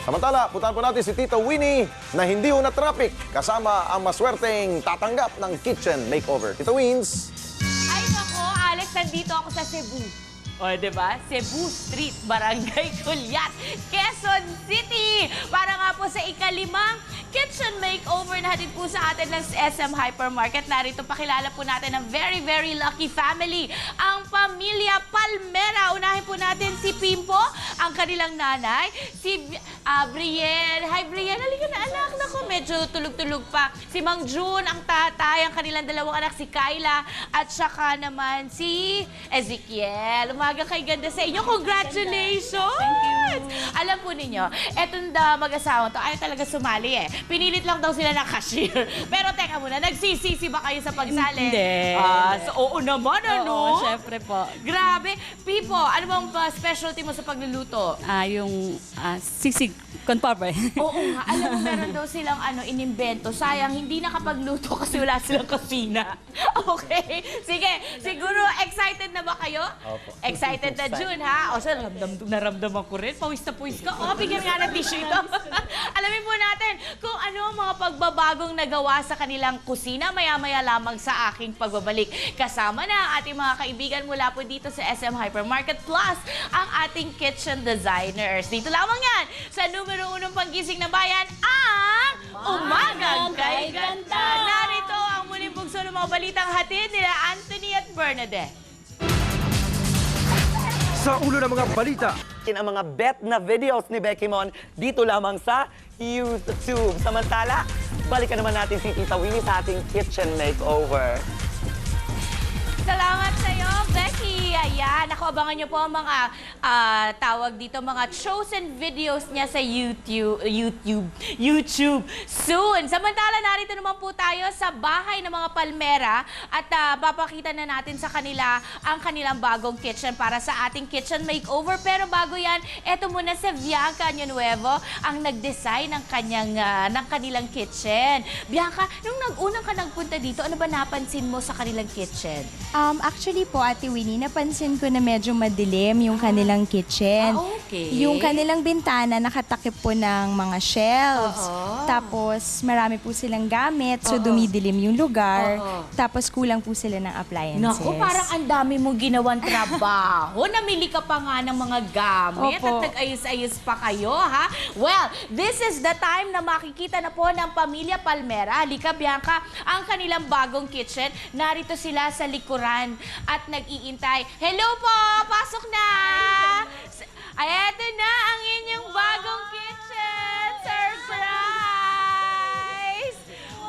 Samantala, puntahan po natin si Tita Winnie na hindi ho na traffic kasama ang maswerteng tatanggap ng kitchen makeover. Tita Wins! Ay nako, Alex, nandito ako sa Cebu. O, diba? Cebu Street, Barangay Culiat, Quezon City. Para nga po sa ikalimang kitchen makeover na hatid po sa atin ng SM Hypermarket. Narito pakilala po natin ang very, very lucky family, ang pamilya Palmera. Unahin po natin si Pimpo, ang kanilang nanay, si Brienne. Hi, Brienne. Halika na, anak. Naku, medyo tulog-tulog pa. Si Mang June, ang tatay, ang kanilang dalawang anak, si Kyla, at saka naman si Ezekiel. Umaga kay ganda sa inyo. Congratulations! Thank you. Alam po ninyo, etong mag-asawang to, ayaw talaga sumali eh. Pinilit lang daw sila ng cashier. Pero teka muna, nagsisisi ba kayo sa pagsali? Hindi. So, oo naman, ano? Oo, syempre po. Grabe. Pipo, ano bang specialty mo sa pagluluto? Yung sisig confarme. Oo nga, alam mo meron daw silang inimbento. Sayang, hindi nakapagluto kasi wala silang kusina. Okay, sige. Siguro, excited na ba kayo? Opo. Excited na June, ha? O, so, naramdaman ko rin. Pawis na pawis ka. O, bigyan nga ng tissue ito. Alamin po natin kung ano ang mga pagbabagong nagawa sa kanilang kusina maya-maya lamang sa aking pagbabalik. Kasama na ang ating mga kaibigan mula po dito sa SM Hypermarket Plus, ang ating kitchen designers. Dito lamang yan sa numero 1 panggising na bayan, ang Umagang Kay Ganda. Narito ang muling bugso ng mga balitang hatid nila Anthony at Bernadette. Sa ulo ng mga balita. Ang mga bet na videos ni Becky Mon dito lamang sa YouTube. Samantala, balikan naman natin si Tita Winnie sa ating kitchen makeover. Salamat sa'yo, Becky. Ayan, ako, abangan niyo po ang mga tawag dito, mga chosen videos niya sa YouTube soon. Samantala, narito naman po tayo sa bahay ng mga Palmera at papakita na natin sa kanila ang kanilang bagong kitchen para sa ating kitchen makeover. Pero bago yan, eto muna si Bianca Nuevo ang nag-design ng kanilang kitchen. Bianca, nung nag-unang ka nagpunta dito, ano ba napansin mo sa kanilang kitchen? Actually po, Ate Winnie, napansin ko na medyo madilim yung kanilang kitchen. Okay. Yung kanilang bintana nakatakip po ng mga shelves. Tapos marami po silang gamit, so dumidilim yung lugar. Tapos kulang po sila ng appliances. Naku, parang ang dami mong ginawang trabaho. Namili ka pa nga ng mga gamit Opo. at nag-ayos-ayos pa kayo, ha? Well, this is the time na makikita na po ng pamilya Palmera. Halika, Bianca, ang kanilang bagong kitchen. Narito sila sa likuran at nag-iintay. Hello po! Pasok na! Ay, eto na ang inyong bagong kitchen! Surprise!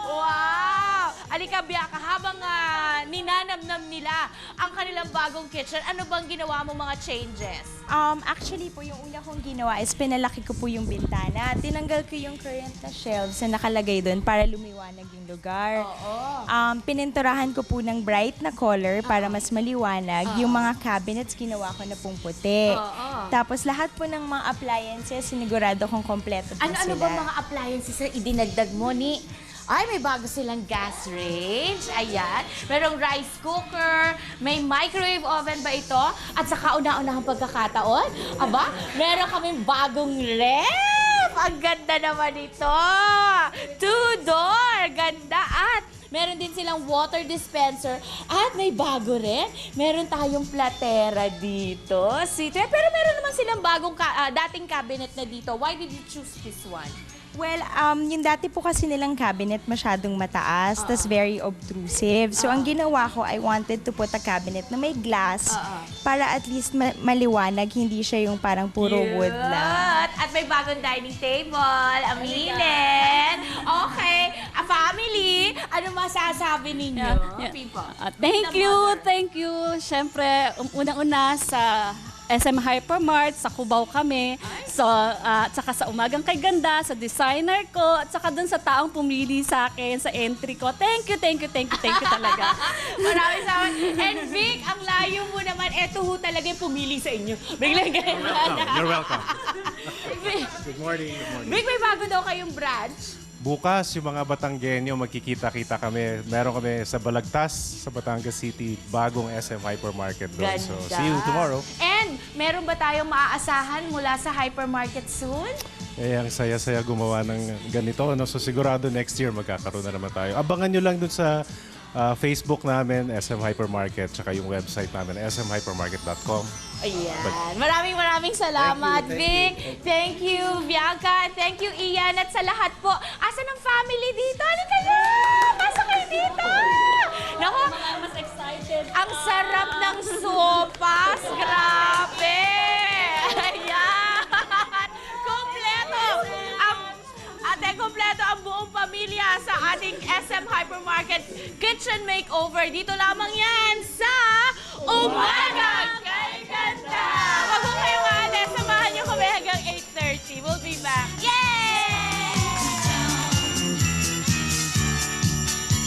Wow! Alika, Bianca, habang ninanamnam nila ang kanilang bagong kitchen, ano bang ginawa mo mga changes? Actually po, yung una kong ginawa is pinalaki ko po yung bintana. Tinanggal ko yung current na shelves na nakalagay doon para lumiwanag yung lugar. Pininturahan ko po ng bright na color para mas maliwanag. Yung mga cabinets, ginawa ko na pong puti. Tapos lahat po ng mga appliances, sinigurado kong kompleto po Ano sila. ba mga appliances na idinagdag mo ni... Ay, may bago silang gas range. Ayan. Merong rice cooker. May microwave oven ba ito? At sa kauna-unahang pagkakataon, aba, meron kaming bagong ref. Ang ganda naman ito. Two-door. Ganda. At meron din silang water dispenser. At may bago rin. Meron tayong platera dito. Pero meron naman silang bagong dating cabinet na dito. Why did you choose this one? Well, yung dati po kasi nilang cabinet masyadong mataas, tas very obtrusive. So, ang ginawa ko, I wanted to put a cabinet na may glass para at least maliwanag, hindi siya yung parang puro wood lang. At may bagong dining table. Aminin. Okay. A family. Ano masasabi ninyo? People. Thank you. Siyempre, unang-una sa SM Hypermart, sa Cubao kami, so, at saka sa Umagang Kay Ganda, sa designer ko, at saka dun sa taong pumili sa akin, sa entry ko. Thank you talaga. Maraming salamat. And Vic, ang layo mo naman, eto ho talaga yung pumili sa inyo. Biglang ganyan. You're welcome. Vic, Good morning. Vic, may bago daw kayong branch. Bukas, yung mga Batanggenyo, magkikita-kita kami. Meron kami sa Balagtas, sa Batangas City, bagong SM Hypermarket doon. So, see you tomorrow. And meron ba tayong maaasahan mula sa hypermarket soon? Eh, ang saya-saya gumawa ng ganito. No? So sigurado next year magkakaroon na naman tayo. Abangan nyo lang dun sa Facebook namin, SM Hypermarket, tsaka yung website namin, smhypermarket.com. Ayan. Maraming salamat, Vic. Thank you, Bianca. Thank you, Ian. At sa lahat po, asan ang family dito? Ano kayo? Pasok kayo dito! Naku, Mas excited. ang sarap ng sopas. Grabe! Ayan! Kompleto! Kompleto ang buong pamilya sa ating SM Hypermarket Kitchen Makeover. Dito lamang yan sa Umagang